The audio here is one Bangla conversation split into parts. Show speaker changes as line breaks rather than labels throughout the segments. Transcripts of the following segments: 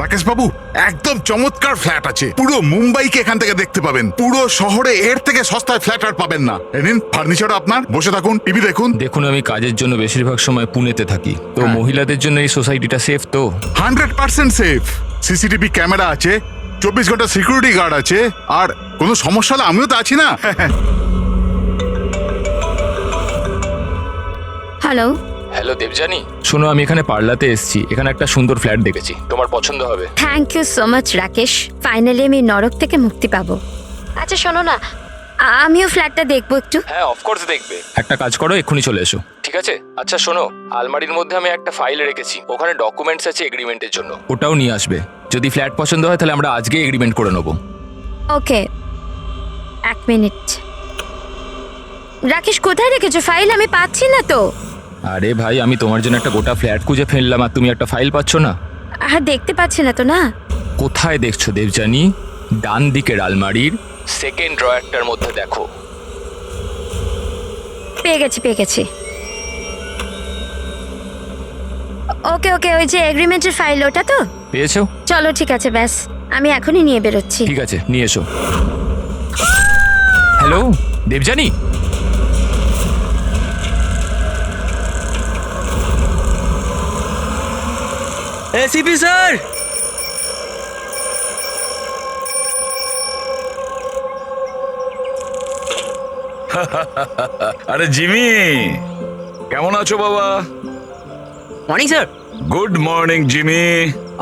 রাকেশ বাবু, একদম চমৎকার ফ্ল্যাট আছে। পুরো মুম্বাইকে এখান থেকে দেখতে পাবেন। পুরো শহরে এর থেকে সস্তায় ফ্ল্যাট আর পাবেন না। নিন ফার্নিচার আপনার, বসে থাকুন, টিভি দেখুন।
দেখুন, আমি কাজের জন্য বেশিরভাগ সময় পুনেতে থাকি, তো মহিলাদের জন্য এই সোসাইটিটা সেফ তো?
100% সেফ। সিসিটিভি ক্যামেরা আছে, 24 ঘন্টা সিকিউরিটি গার্ড আছে, আর কোনো সমস্যা হলে আমিও তো আছি না।
হ্যালো।
হ্যালো দেবজানি, শোনো, আমি এখানে পার্লাতে এসেছি। এখানে একটা সুন্দর ফ্ল্যাট দেখেছি, তোমার পছন্দ হবে।
Thank you so much Rakesh, finally আমি নরক থেকে মুক্তি পাবো। আচ্ছা শোনো না, আমিও ফ্ল্যাটটা দেখবো একটু।
হ্যাঁ, অফকোর্স দেখবে। একটা কাজ করো, এক্ষুনি চলে এসো, ঠিক আছে? আচ্ছা শোনো, আলমারির মধ্যে আমি একটা ফাইল রেখেছি, ওখানে ডকুমেন্টস আছে এগ্রিমেন্টের জন্য, ওটাও নিয়ে আসবে। যদি ফ্ল্যাট পছন্দ হয় তাহলে আমরা আজকে এগ্রিমেন্ট করে নেবো।
ওকে, এক মিনিট। রাকেশ, কোথায় রেখেছো ফাইল? আমি পাচ্ছি না তো।
আরে ভাই, আমি তোমার জন্য একটা গোটা ফ্ল্যাট খুঁজে ফেললাম আর তুমি একটা ফাইল পাচ্ছ না?
দেখতে পাচ্ছি না তো। না,
কোথায় দেখছো দেবজানি? ডান দিকের আলমারির সেকেন্ড ড্রয়ারটার মধ্যে দেখো।
পেয়ে গেছি। ওকে ওকে, ওই যে এগ্রিমেন্টের ফাইল, ওটা তো?
পেয়েছো?
চলো ঠিক আছে, ব্যাস আমি এখনই নিয়ে বেরোচ্ছি।
ঠিক আছে, নিয়ে এসো। হ্যালো দেবজানি,
এসিপি স্যার,
আরে জিমি, কেমন আছো বাবা?
Morning sir.
Good morning Jimmy.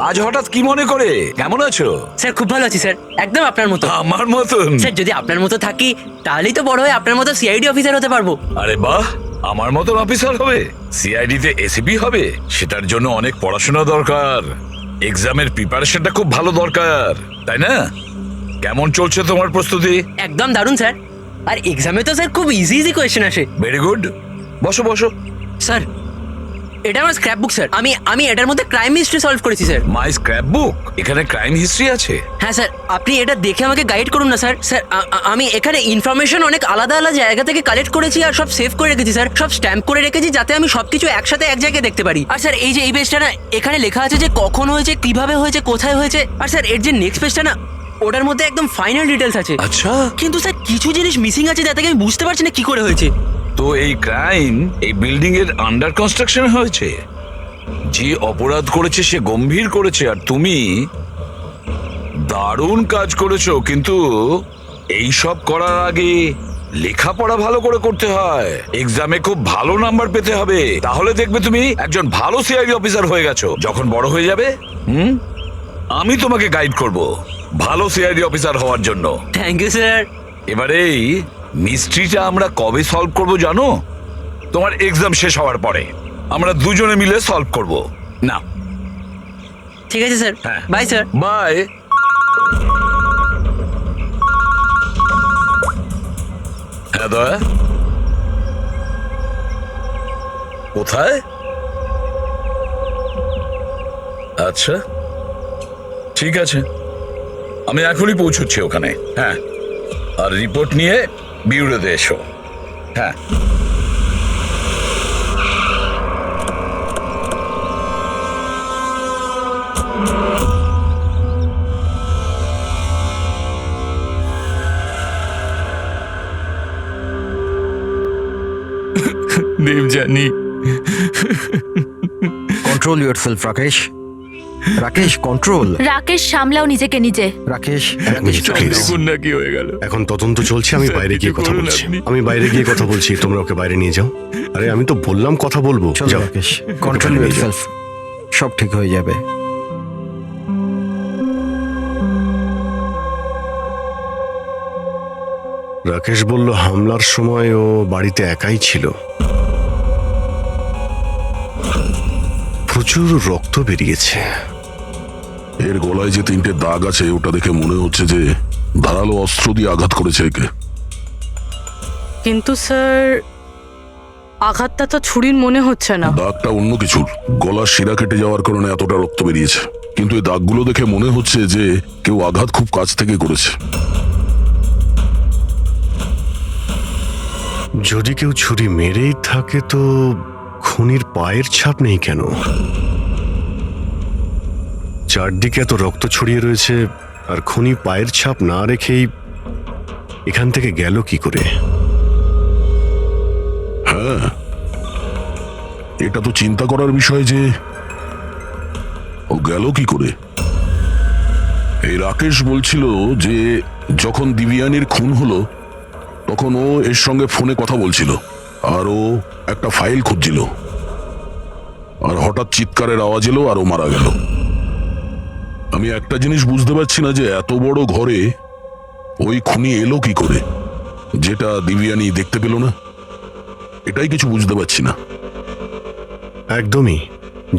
আজ হঠাৎ কি মনে করে? কেমন আছো?
স্যার খুব ভালো আছি স্যার, একদম আপনার মতো।
আমার মতন?
স্যার যদি আপনার মতো থাকি তাহলেই তো বড় হয়ে আপনার মতো সিআইডি অফিসার হতে পারবো।
আরে বাহ, আমার মতন অফিসার হবে? সিআইডি তে এসিপি হবে? সেটার জন্য অনেক পড়াশোনা দরকার, এক্সামের প্রিপারেশনটা খুব ভালো দরকার, তাই না? কেমন চলছে তোমার প্রস্তুতি?
একদম দারুণ স্যার, আর এক্সামে তো স্যার খুব ইজি ইজি কোয়েশ্চেন আসে।
ভেরি গুড, বসো বসো।
স্যার এটা আমার স্ক্র্যাপ বুক স্যার, আমি এটার মধ্যে ক্রাইম হিস্ট্রি সলভ করেছি স্যার।
মাই স্ক্র্যাপ বুক? এখানে ক্রাইম হিস্ট্রি আছে?
হ্যাঁ স্যার, আপনি এটা দেখে আমাকে গাইড করুন না স্যার। স্যার আমি এখানে ইনফরমেশন অনেক আলাদা আলাদা জায়গা থেকে কালেক্ট করেছি আর সব সেভ করে রেখেছি স্যার, সব স্ট্যাম্প করে রেখেছি যাতে আমি সবকিছু একসাথে এক জায়গায় দেখতে পারি। আর স্যার এই যে এই পেজটা না, এখানে লেখা আছে যে কখন হয়েছে, কিভাবে হয়েছে, কোথায় হয়েছে। আর স্যার এর যে নেক্সট পেজটা না, ওটার মধ্যে একদম ফাইনাল ডিটেলস আছে।
আচ্ছা,
কিন্তু স্যার কিছু জিনিস মিসিং আছে যাতে আমি বুঝতে পারছি না কি করে হয়েছে।
তো এই ক্রাইম এই বিল্ডিং এর আন্ডার কনস্ট্রাকশন হয়েছে? যে অপরাধ করেছে সে গম্ভীর করেছে, আর তুমি দারুণ কাজ করেছো। কিন্তু এই সব করার আগে লেখাপড়া ভালো করে করতে হয়, এক্সামে খুব ভালো নাম্বার পেতে হবে, তাহলে দেখবে তুমি একজন ভালো সিআইডি অফিসার হয়ে গেছো। যখন বড় হয়ে যাবে আমি তোমাকে গাইড করব ভালো সিআইডি অফিসার হওয়ার জন্য।
Thank you sir.
এবারে এই মিস্ট্রিটা আমরা কবে সলভ করব জানো? তোমার এক্সাম শেষ হওয়ার পরে আমরা দুজনে মিলে সলভ করব। না,
ঠিক আছে স্যার,
হ্যাঁ।
Bye sir.
বাই। হ্যাঁ দয়া, কোথায়? আচ্ছা ঠিক আছে, আমি এখনই পৌঁছচ্ছি ওখানে। হ্যাঁ, আর রিপোর্ট নিয়ে বিউরোতে এসো। হ্যাঁ।
Debjani,
control yourself Rakesh. Rakesh control.
Rakesh সামলাও নিজেকে নিজে।
রাকেশ
দেখুন না কি হয়ে গেল।
এখন তদন্ত চলছে, আমি বাইরে গিয়ে কথা
করুন
বলছি।
আপনি।
আমি বাইরে গিয়ে কথা বলছি, তোমরা ওকে বাইরে নিয়ে যাও। আরে আমি তো বললাম কথা বলবো।
চলো
যাও।
রাকেশ, কন্ট্রোল ইয়োরসেলফ, সব ঠিক হয়ে যাবে।
রাকেশ বলল হামলার সময় ও বাড়িতে একাই ছিল। প্রচুর রক্ত বেরিয়েছে।
এর গলায় যে 3টে দাগ আছে ওটা দেখে মনে হচ্ছে যে ধারালো অস্ত্র দিয়ে আঘাত করেছে একে।
কিন্তু স্যার আঘাতটা তো ছুরির মনে হচ্ছে না।
দাগটা অন্য কিছুর, গলার শিরা কেটে যাওয়ার কারণে এতটা রক্ত বেরিয়েছে। কিন্তু এই দাগগুলো দেখে মনে হচ্ছে যে কেউ আঘাত খুব কাছ থেকে করেছে।
যদি কেউ ছুরি মেরেই থাকে তো খুনির পায়ের ছাপ নেই কেন? চারদিকে এত রক্ত ছড়িয়ে রয়েছে আর খুনি পায়ের ছাপ না রেখেই এখান থেকে গেল কি করে?
হ্যাঁ, এটা তো চিন্তা করার বিষয় যে ও গেল কি করে। এই রাকেশ বলছিল যে যখন দিব্যানীর খুন হলো তখন ও এর সঙ্গে ফোনে কথা বলছিল আর ও একটা ফাইল খুঁজছিল, আর হঠাৎ চিৎকারের আওয়াজ এলো আর ও মারা গেল। আমি একটা জিনিস বুঝতে পারছি না যে এত বড় ঘরে ওই খুনি এলো কি করে, যেটা দিব্যানী দেখতে পেল না। এটাই কিছু বুঝতে পারছি না।
একদমই।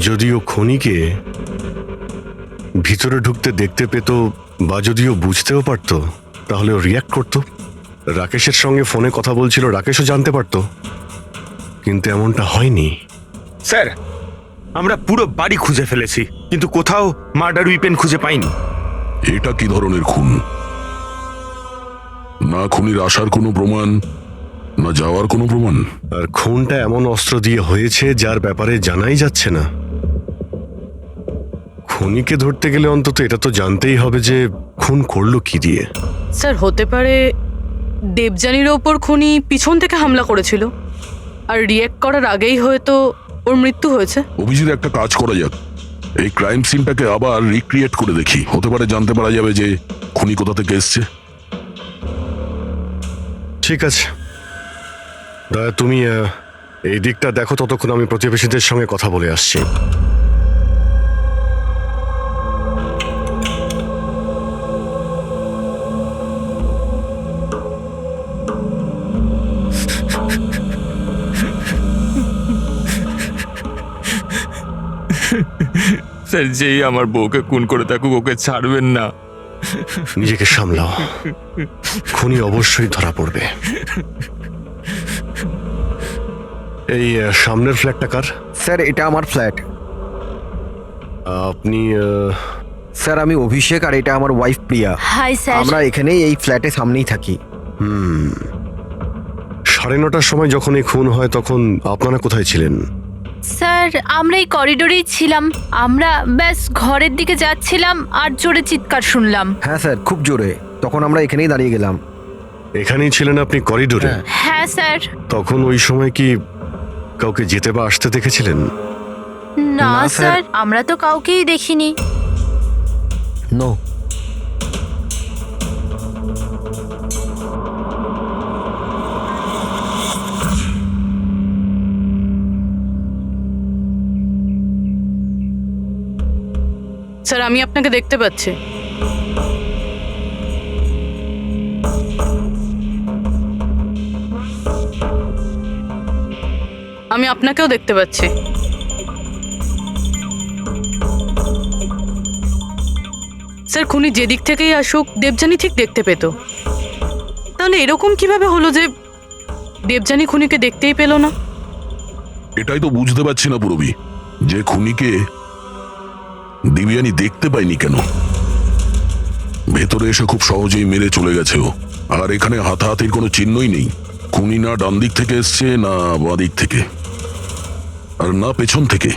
যদিও খনিকে ভিতরে ঢুকতে দেখতে পেত বা যদিও বুঝতেও পারতো তাহলে ও রিয়াক্ট করতো। রাকেশের সঙ্গে ফোনে কথা বলছিল, রাকেশও জানতে পারতো, কিন্তু এমনটা হয়নি।
স্যার, আমরা পুরো বাড়ি খুঁজে ফেলেছি কিন্তু কোথাও মার্ডার উইপেন খুঁজে পাইনি।
এটা কি ধরনের খুন? না খুনির আসার কোনো প্রমাণ, না যাওয়ার কোনো প্রমাণ।
আর খুনটা এমন অস্ত্র দিয়ে হয়েছে যার ব্যাপারে জানাই যাচ্ছে না। খুনিকে ধরতে গেলে অন্তত এটা তো জানতেই হবে যে খুন করলো কি দিয়ে।
স্যার হতে পারে দেবযানীর ওপর খুনি পিছন থেকে হামলা করেছিল আর রিয়্যাক্ট করার আগেই হয়তো ওর মৃত্যু হয়েছে।
অভিজিৎ, একটা কাজ করা যাক, এই ক্রাইম সিনটাকে আবার রিক্রিয়েট করে দেখি। হতে পারে জানতে পারা যাবে যে খুনি কোথা থেকে এসছে।
ঠিক আছে দয়া, তুমি এই দিকটা দেখো, ততক্ষণ আমি প্রতিবেশীদের সঙ্গে কথা বলে আসছি।
স্যার, যেই আমার বউকে খুন করে থাকুক ওকে ছাড়বেন না।
নিজেকে সামলাও, খুনি অবশ্যই ধরা পড়বে। এই সামনের ফ্ল্যাটটা কার?
স্যার এটা আমার ফ্ল্যাট।
আপনি
স্যার আমি অভিষেক আর এটা আমার ওয়াইফ প্রিয়া।
Hi sir.
আমরা এখানেই এই ফ্ল্যাটে সামনেই থাকি।
9:30টার সময় যখন এই খুন হয় তখন আপনারা কোথায় ছিলেন?
স্যার আমরা এই করিডোরেই ছিলাম। আমরা ব্যাস ঘরের দিকে যাচ্ছিলাম আর জোরে চিৎকার শুনলাম।
হ্যাঁ স্যার, খুব জোরে। তখন আমরা এখানেই দাঁড়িয়ে গেলাম।
এখানেই ছিলেন আপনি করিডোরে?
হ্যাঁ স্যার।
তখন ওই সময় কি কাউকে যেতে বা আসতে দেখেছিলেন?
না
না, স্যার।
স্যার, আমরা তো কাউকেই দেখিনি।
নো।
স্যার আমি আপনাকে দেখতে পাচ্ছি। আমি আপনাকেও দেখতে পাচ্ছি। স্যার খুনি যেদিক থেকেই আসুক দেবযানী ঠিক দেখতে পেত। তাহলে এরকম কিভাবে হলো যে দেবযানী খুনিকে দেখতেই পেল না?
এটাই তো বুঝতে পারছি না পুরবি, যে খুনিকে দিব্যানী দেখতে পায়নি কেন। ভেতরে এসে খুব সহজেই মেরে চলে গেছে ও, আর এখানে হাতাহাতির কোনো চিহ্নই নেই। খুনি না ডান দিক থেকে এসছে, না বাঁ দিক থেকে, আর না পেছন থেকে।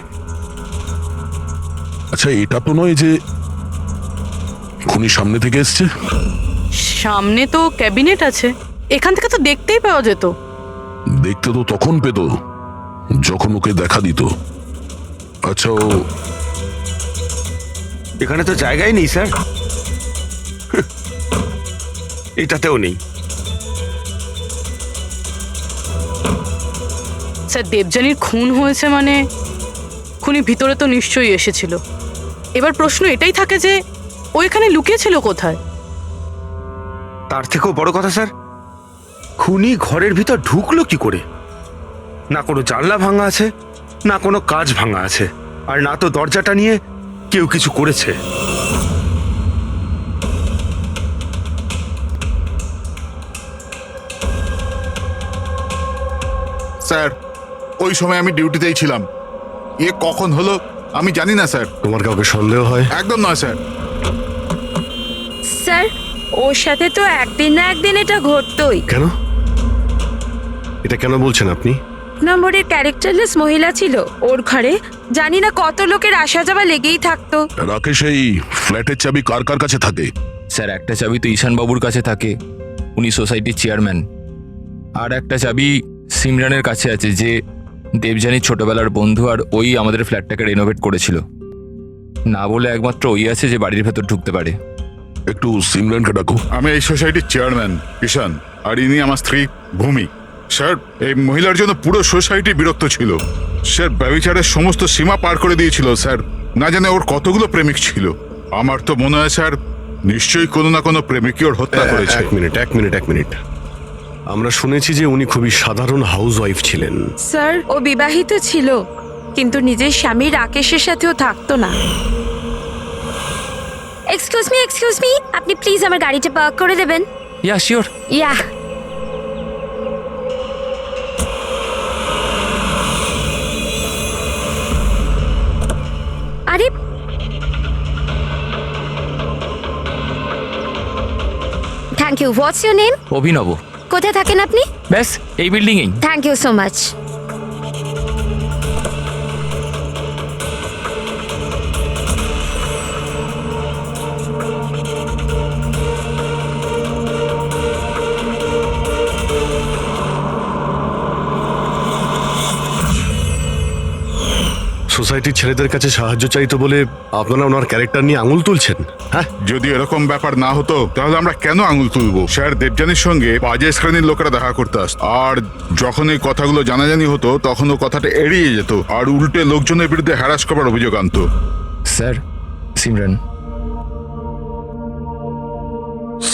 আচ্ছা, এটা তো নয় যে খুনি সামনে থেকে এসছে?
সামনে তো ক্যাবিনেট আছে, এখান থেকে তো দেখতেই পাওয়া যেত।
দেখতে তো তখন পেত যখন ওকে দেখা দিত। আচ্ছা, ও
এখানে তো জায়গাই নেই স্যার, এটাতেও নেই।
স্যার দেবযানীর খুন হয়েছে মানে খুনি ভিতরে তো নিশ্চয়ই এসেছিল। এবার প্রশ্ন এটাই থাকে যে ও এখানে লুকিয়েছিল কোথায়?
তার থেকেও বড় কথা স্যার, খুনি ঘরের ভিতর ঢুকলো কি করে? না কোনো জানলা ভাঙা আছে, না কোনো কাঁচ ভাঙা আছে, আর না তো দরজাটা নিয়ে কেউ কিছু করেছে।
স্যার, ওই সময় আমি ডিউটিতেই ছিলাম। কখন হলো আমি জানি না স্যার।
তোমার কাউকে সন্দেহ হয়?
একদম নয় স্যার।
স্যার ওর সাথে তো একদিন না একদিন এটা ঘটতোই।
কেন? এটা কেন বলছেন আপনি?
নম্বরের ক্যারেক্টারলেস মহিলা ছিল ওর ঘরে। জানি না কত লোকের আসা যাওয়া লেগেই থাকতো।
রাকেশ এই ফ্ল্যাটের চাবি কার কার কাছে থাকে?
স্যার একটা চাবি তো ঈশান বাবুর কাছে থাকে, উনি সোসাইটির চেয়ারম্যান। আর একটা চাবি সিমরানের কাছে আছে, যে দেবযানীর ছোটবেলার বন্ধু, আর ওই আমাদের ফ্ল্যাটটাকে রেনোভেট করেছিল। না বলে একমাত্র ওই আছে যে বাড়ির ভেতর ঢুকতে পারে।
একটু সিমরানকে ডাকো।
আমি এই সোসাইটির চেয়ারম্যান ঈশান, আর ইনি আমার স্ত্রী ভূমি। স্যার, এই মহিলার জন্য পুরো সোসাইটি বিরক্ত ছিল। স্যার ব্যভিচারের সমস্ত সীমা পার করে দিয়েছিল। স্যার না জানে ওর কতগুলো প্রেমিক ছিল। আমার তো মনে হয় স্যার নিশ্চয়ই কোনো না কোনো প্রেমিকই ওর হত্যা করেছে।
এক মিনিট। আমরা শুনেছি যে উনি খুবই সাধারণ হাউস ওয়াইফ ছিলেন।
স্যার ও বিবাহিত ছিল, কিন্তু নিজের স্বামী রাকেশের সাথেও থাকতো না।
এক্সকিউজ মি, আপনি প্লিজ আমার গাড়িটা পার্ক করে দেবেন?
Yeah sure.
ইয়া। আরে thank you. What's your name?
Abhinav.
কোথায় থাকেন আপনি?
ব্যাস এই বিল্ডিংয়েই।
Thank you so much.
সোসাইটির ছেলেদের কাছে সাহায্য চাইতো বলে আপনারা ওনার ক্যারেক্টার নিয়ে আঙুল তুলছেন? হ্যাঁ,
যদি এরকম ব্যাপার না হতো তাহলে আমরা কেন আঙুল তুলবো? স্যার দেবযানীর সঙ্গে বাজে শ্রেণীর লোকেরা দেখা করতে আসতো, আর যখন এই কথাগুলো জানাজানি হতো তখন ও কথাটা এড়িয়ে যেত আর উল্টে লোকজনের বিরুদ্ধে হ্যারাস করার অভিযোগ আনতো।
স্যার সিমরান।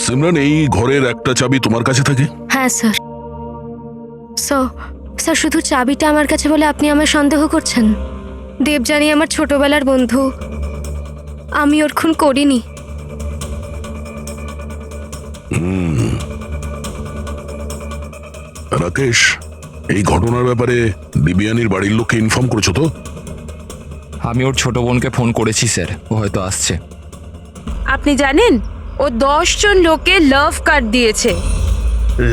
সিমরান এই ঘরের একটা চাবি তোমার কাছে থাকে?
হ্যাঁ স্যার। স্যার শুধু চাবিটা আমার কাছে বলে আপনি আমার সন্দেহ করছেন? দেবযানী আমার ছোটবেলার বন্ধু, আমি ওর খুন করিনি।
রাকেশ, এই ঘটনার ব্যাপারে দিব্যানীর বাড়ির লোককে ইনফর্ম করেছো তো?
আমি ওর ছোট বোনকে ফোন করেছি স্যার, ও হয়তো আসছে।
আপনি জানেন ও 10 জন লোকে লাভ কার্ড দিয়েছে।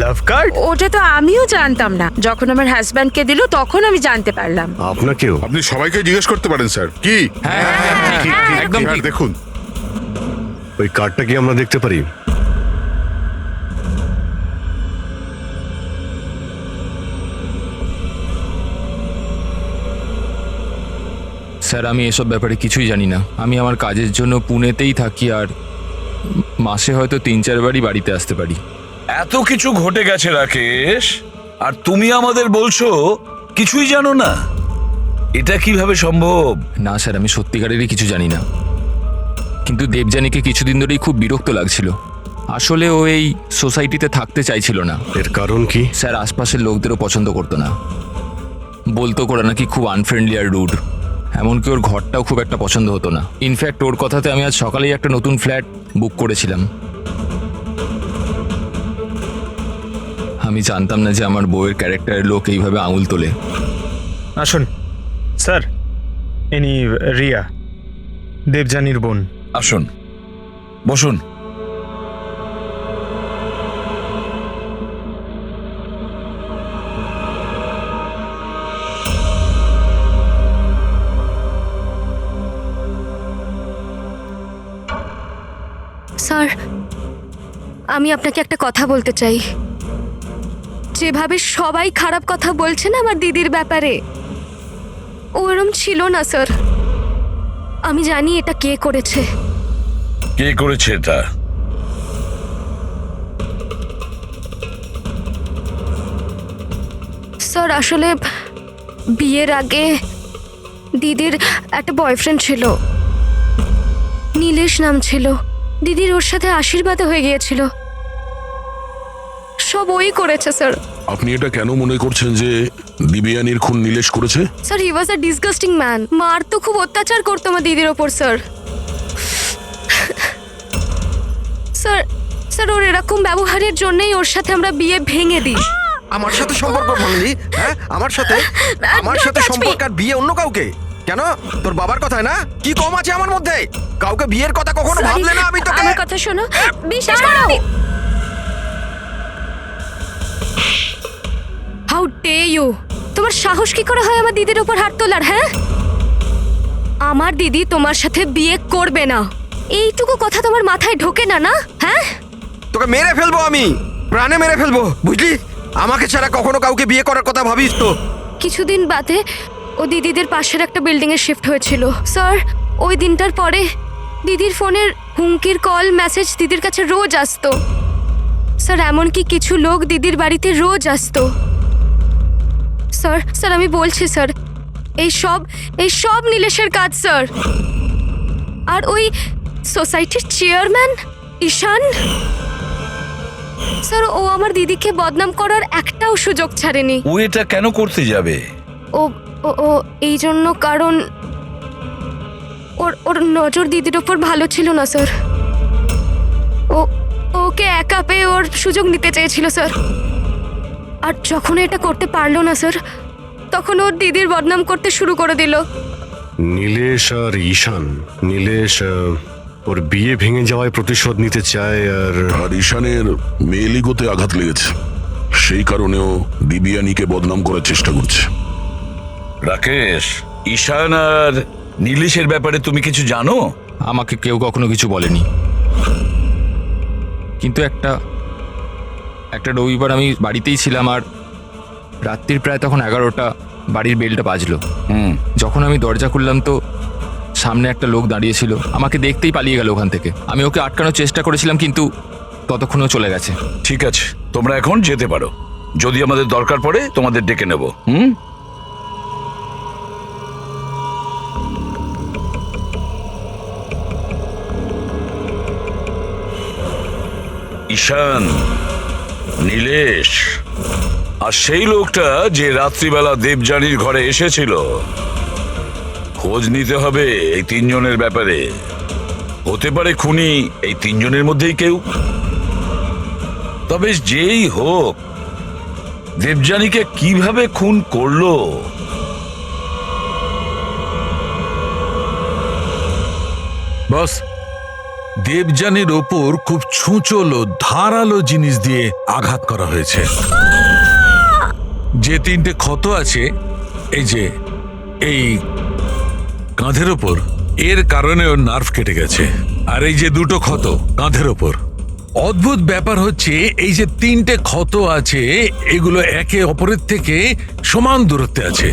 লাভ কার্ড?
ওটা তো আমিও জানতাম না, যখন আমার হাজব্যান্ডকে দিল তখন আমি জানতে পারলাম।
আপনাকেও?
আপনি সবাইকে জিজ্ঞেস করতে পারেন স্যার। কি?
একদম
আর
ঠিক।
দেখুন
ওই কার্ডটা কি আমরা দেখতে পারি?
স্যার আমি এসব ব্যাপারে কিছুই জানি না। আমি আমার কাজের জন্য পুনেতেই থাকি, আর মাসে হয়তো 3-4 বারই বাড়িতে আসতে পারি।
এত কিছু ঘটে গেছে রাকেশ, আর তুমি আমাদের বলছো কিছুই জানো না? এটা কিভাবে সম্ভব?
না স্যার, আমি সত্যিকারেরই কিছু জানি না, কিন্তু দেবযানীকে কিছুদিন ধরেই খুব বিরক্ত লাগছিল। আসলে ও এই সোসাইটিতে থাকতে চাইছিল না।
এর কারণ কি?
স্যার আশপাশের লোকদেরও পছন্দ করতো না, বলতো করে নাকি খুব আনফ্রেন্ডলি আর রুড। এমনকি ওর ঘরটাও খুব একটা পছন্দ হতো না। ইনফ্যাক্ট ওর কথাতে আমি আজ সকালেই একটা নতুন ফ্ল্যাট বুক করেছিলাম। আমি জানতাম না যে আমার বউয়ের ক্যারেক্টারের লোক এইভাবে আঙুল তোলে।
আসুন স্যার, ইনি রিয়া, দেবযানীর বোন।
আসুন, বসুন।
স্যার আমি আপনাকে একটা কথা বলতে চাই। যেভাবে সবাই খারাপ কথা বলছে না আমার দিদির ব্যাপারে, ওরম ছিল না স্যার। আমি জানি এটা কে করেছে।
কে করেছে এটা?
স্যার আসলে বিয়ের আগে দিদির একটা বয়ফ্রেন্ড ছিল, নীলেশ নাম ছিল। দিদির ওর সাথে আশীর্বাদ হয়ে গিয়েছিল। সব ওই করেছে স্যার।
আপনি এটা কেন মনে করছেন যে দিব্যানীর খুন নীলেশ করেছে?
Sir he was a disgusting man. মার তো খুব অত্যাচার করতো আমার দিদির ওপর স্যার। স্যার স্যার ওর এরকম ব্যবহারের জন্যই ওর সাথে আমরা বিয়ে ভেঙে দিই।
আমার সাথে সম্পর্ক ভাঙলি? হ্যাঁ, আমার সাথে সম্পর্ক আর বিয়ে অন্য কাউকে? কেন? তোর বাবার কথায় না? কি কম আছে আমার মধ্যে? কাউকে বিয়ের কথা কখনো ভাবলে না? আমি তোকে
আমার কথা শোনো, বিশ্বাস করো। How dare you! তোমার তোমার সাহস কি করে হয় আমার দিদির উপর হাত তোলার? হ্যাঁ, আমার দিদি তোমার সাথে বিয়ে করবে না, এইটুকু কথা তোমার মাথায় ঢোকে না? না, হ্যাঁ?
তোকে মেরে ফেলবো, আমি প্রাণে মেরে ফেলবো, বুঝলি? আমাকে ছাড়া কখনো কাউকে বিয়ে করার কথা ভাবিস তো?
কিছুদিন বাদে ও দিদিদের পাশের একটা বিল্ডিং এ শিফট হয়েছিল স্যার। ওই দিনটার পরে দিদির ফোনের হুমকির কল মেসেজ দিদির কাছে রোজ আসতো স্যার। এমনকি কিছু লোক দিদির বাড়িতে রোজ আসতো স্যার। স্যার আমি বলছি স্যার, এই সব নীলেশের কাজ স্যার। আর ওই সোসাইটির চেয়ারম্যান ঈশান স্যার, ও আমার দিদিকে বদনাম করার একটাও সুযোগ ছাড়েনি।
ও এটা কেন করতে যাবে?
ও ও ও এই জন্য, কারণ ওর নজর দিদির ওপর ভালো ছিল না স্যার। ও ওকে একা পেয়ে ওর সুযোগ নিতে চেয়েছিল স্যার। আর যখন এটা করতে পারলো না স্যার, তখন ওর দিদির বদনাম করতে শুরু করে দিল।
নীলেশ আর ঈশান, নীলেশ ওর বিয়ে ভেঙে যাওয়ায় প্রতিশোধ নিতে চায়,
আর ঈশানের মেয়েলিগোতে আঘাত লেগেছে, সেই কারণেও দিবিয়ানিকে বদনাম করার চেষ্টা করছে।
রাকেশ, ঈশান আর নীলেশের ব্যাপারে তুমি কিছু জানো?
আমাকে কেউ কখনো কিছু বলেনি, কিন্তু একটা রবিবার আমি বাড়িতেই ছিলাম, আর রাত্রির প্রায় তখন 11টা, বাড়ির বেলটা বাজলো। যখন আমি দরজা খুললাম তো সামনে একটা লোক দাঁড়িয়েছিল, আমাকে দেখতেই পালিয়ে গেল ওখান থেকে। আমি ওকে আটকানোর চেষ্টা করেছিলাম, কিন্তু ততক্ষণও চলে গেছে।
ঠিক আছে, তোমরা এখন যেতে পারো। যদি আমাদের দরকার পড়ে তোমাদের ডেকে নেব। ঈশান, নীলেশ আর সেই লোকটা যে রাত্রিবেলা দেবযানীর ঘরে এসেছিল, খোঁজ নিতে হবে এই তিনজনের ব্যাপারে। হতে পারে খুনি এই তিনজনের মধ্যেই কেউ। তবে যেই হোক, দেবযানীকে কিভাবে খুন করলো
বস, দেবযানীর ওপর খুব ছুঁচলো ধারালো জিনিস দিয়ে আঘাত করা হয়েছে। যে 3টে ক্ষত আছে, এই কাঁধের ওপর, এর কারণে ওর নার্ভ কেটে গেছে। আর এই যে 2টো ক্ষত কাঁধের ওপর, অদ্ভুত ব্যাপার হচ্ছে এই যে 3টে ক্ষত আছে, এগুলো একে অপরের থেকে সমান দূরত্বে আছে।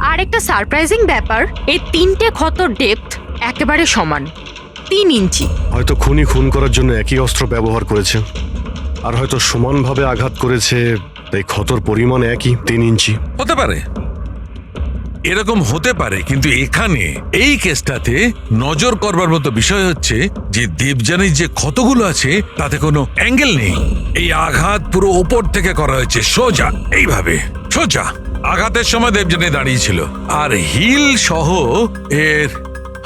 আর একটা সারপ্রাইজিং ব্যাপার, এই 3টে ক্ষতর ডেপথ একেবারে সমান, 3 ইঞ্চি।
হয়তো খুনি খুন করার জন্য একই অস্ত্র ব্যবহার করেছে, আর হয়তো সমানভাবে আঘাত করেছে, তাই ক্ষতর পরিমাণ একই, 3 ইঞ্চি।
হতে পারে, এরকম হতে পারে, কিন্তু এখানে এই কেসটাতে নজর করবার মতো বিষয় হচ্ছে যে দেবযানীর যে ক্ষতগুলো আছে তাতে কোনো অ্যাঙ্গেল নেই। এই আঘাত পুরো ওপর থেকে করা হয়েছে, সোজা, এইভাবে সোজা। আঘাতের সময় দেবযানী দাঁড়িয়েছিল, আর হিল সহ এর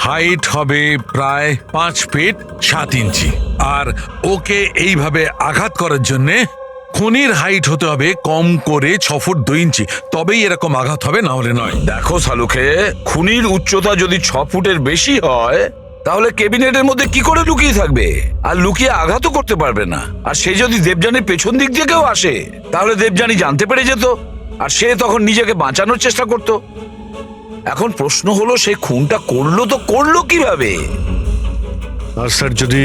হাইট হবে প্রায় 5 ফিট 7 ইঞ্চি। আর ওকে এইভাবে আঘাত করার জন্যে খুনির হাইট হতে হবে কম করে 6 ফুট 2 ইঞ্চি, তবেই এরকম আঘাত হবে, না হলে নয়।
দেখো সালুকে, খুনির উচ্চতা যদি 6 ফুটের বেশি হয়, তাহলে ক্যাবিনেটের মধ্যে কি করে লুকিয়ে থাকবে? আর লুকিয়ে আঘাতও করতে পারবে না। আর সে যদি দেবযানীর পেছন দিক দিয়ে কেউ আসে, তাহলে দেবযানী জানতে পেরে যেত, আর সে তখন নিজেকে বাঁচানোর চেষ্টা করত। এখন প্রশ্ন হলো, সে খুনটা করলো কিভাবে?
আর স্যার, যদি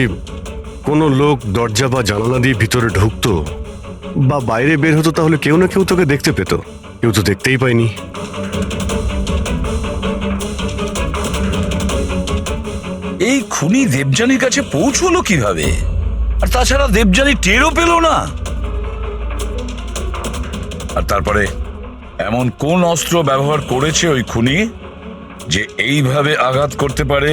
কোনো লোক দরজা বা জানালা দিয়ে ভিতরে ঢুকতো বা বাইরে বের হতো, তাহলে কেউ না কেউ তোকে দেখতে পেত। কেউ তো দেখতেই পায়নি।
এই খুনি দেবযানীর কাছে পৌঁছলো কিভাবে? আর তাছাড়া দেবযানী টেরও পেল না। আর তারপরে এমন কোন অস্ত্র ব্যবহার করেছে ওই খুনি যে এইভাবে আঘাত করতে পারে?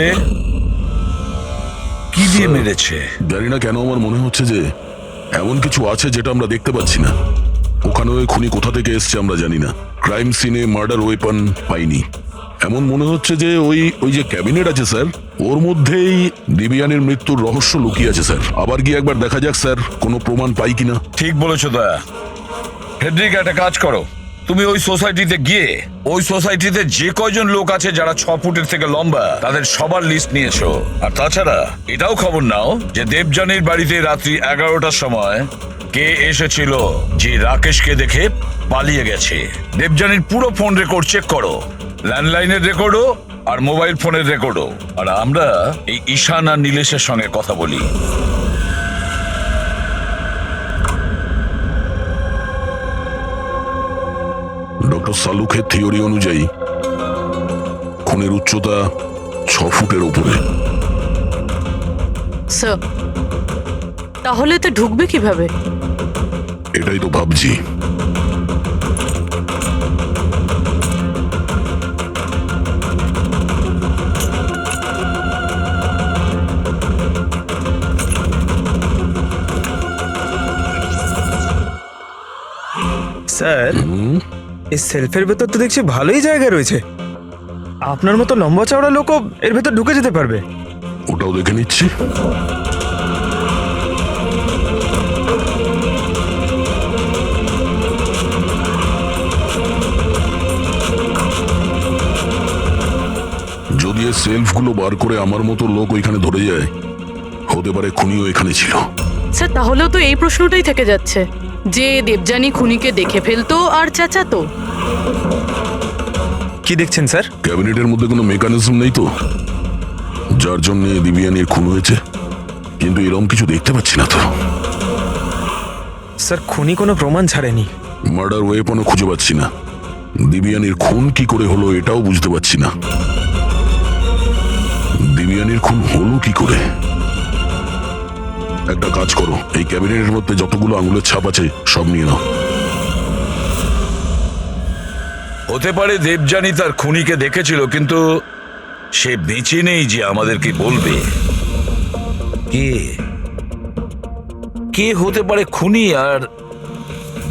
কি দিয়ে মেরেছে?
জানি না কেন আমার মনে হচ্ছে যে এমন কিছু আছে যেটা আমরা দেখতে পাচ্ছি না। ওখানে ওই খুনি কোথা থেকে এসছে আমরা জানি না। ক্রাইম সিনে মার্ডার ওয়েপন পাইনি। এমন মনে হচ্ছে যে ওই যে ক্যাবিনেট আছে স্যার, ওর মধ্যেই দিবিয়ানের মৃত্যুর রহস্য লুকিয়ে আছে স্যার। আবার গিয়ে একবার দেখা যাক স্যার, কোনো প্রমাণ পাই কিনা।
ঠিক বলেছো দয়া। ফেডরিক, একটা কাজ করো, তুমি ওই সোসাইটিতে গিয়ে ওই সোসাইটিতে যে কয়জন লোক আছে যারা 6 ফুটের থেকে লম্বা, তাদের সবার লিস্ট নিয়েছো। আর তাছাড়া এটাও খবর নাও যে দেবযানীর বাড়িতে রাত্রি 11টার সময় কে এসেছিল যে রাকেশকে দেখে পালিয়ে গেছে। দেবযানীর পুরো ফোন রেকর্ড চেক করো, ল্যান্ডলাইনের রেকর্ডও আর মোবাইল ফোনের রেকর্ডও। আর আমরা এই ঈশান আর নীলেশের সঙ্গে কথা বলি।
ডক্টর সালুখের থিওরি অনুযায়ী খুনের উচ্চতা 6 ফুটের উপরে।
স্যার তাহলে তো ঢুকবে কিভাবে?
এটাই তো ভাবছি।
স্যার এই সেলফের ভেতর তো দেখছি ভালোই জায়গা রয়েছে। আপনার মতো লম্বা চওড়া লোকও এর ভেতর ঢুকে যেতে পারবে।
ওটাও দেখে নিচ্ছি। যদি এই সেলফগুলো বার করে আমার মতো লোক ওইখানে ধরে যায়, হতে পারে খুনিও এখানে ছিল।
স্যার তাহলেও তো এই প্রশ্নটাই থেকে যাচ্ছে যে দেবযানী খুনিকে দেখে ফেলতো আর চেঁচাতো।
কি দেখছেন স্যার?
ক্যাবিনেটের মধ্যে কোনো মেকানিজম নেই তো, যার জন্য দিবিয়ানির খুন হয়েছে, কিন্তু এরকম কিছু দেখতে পাচ্ছি না তো।
স্যার খুনি কোনো প্রমাণ ছাড়েনি।
মার্ডার ওয়েপনও খুঁজে পাচ্ছি না। দিবিয়ানির খুন কি করে হলো এটাও বুঝতে পারছি না। দিবিয়ানির খুন হলো কি করে? একটা কাজ করো, এই ক্যাবিনেটের মধ্যে যতগুলো আঙুলের ছাপ আছে সব নিয়ে নাও।
হতে পারে দেবযানী তার খুনিকে দেখেছিল, কিন্তু সে বেঁচে নেই যে আমাদেরকে বলবে। কে কে হতে পারে খুনি, আর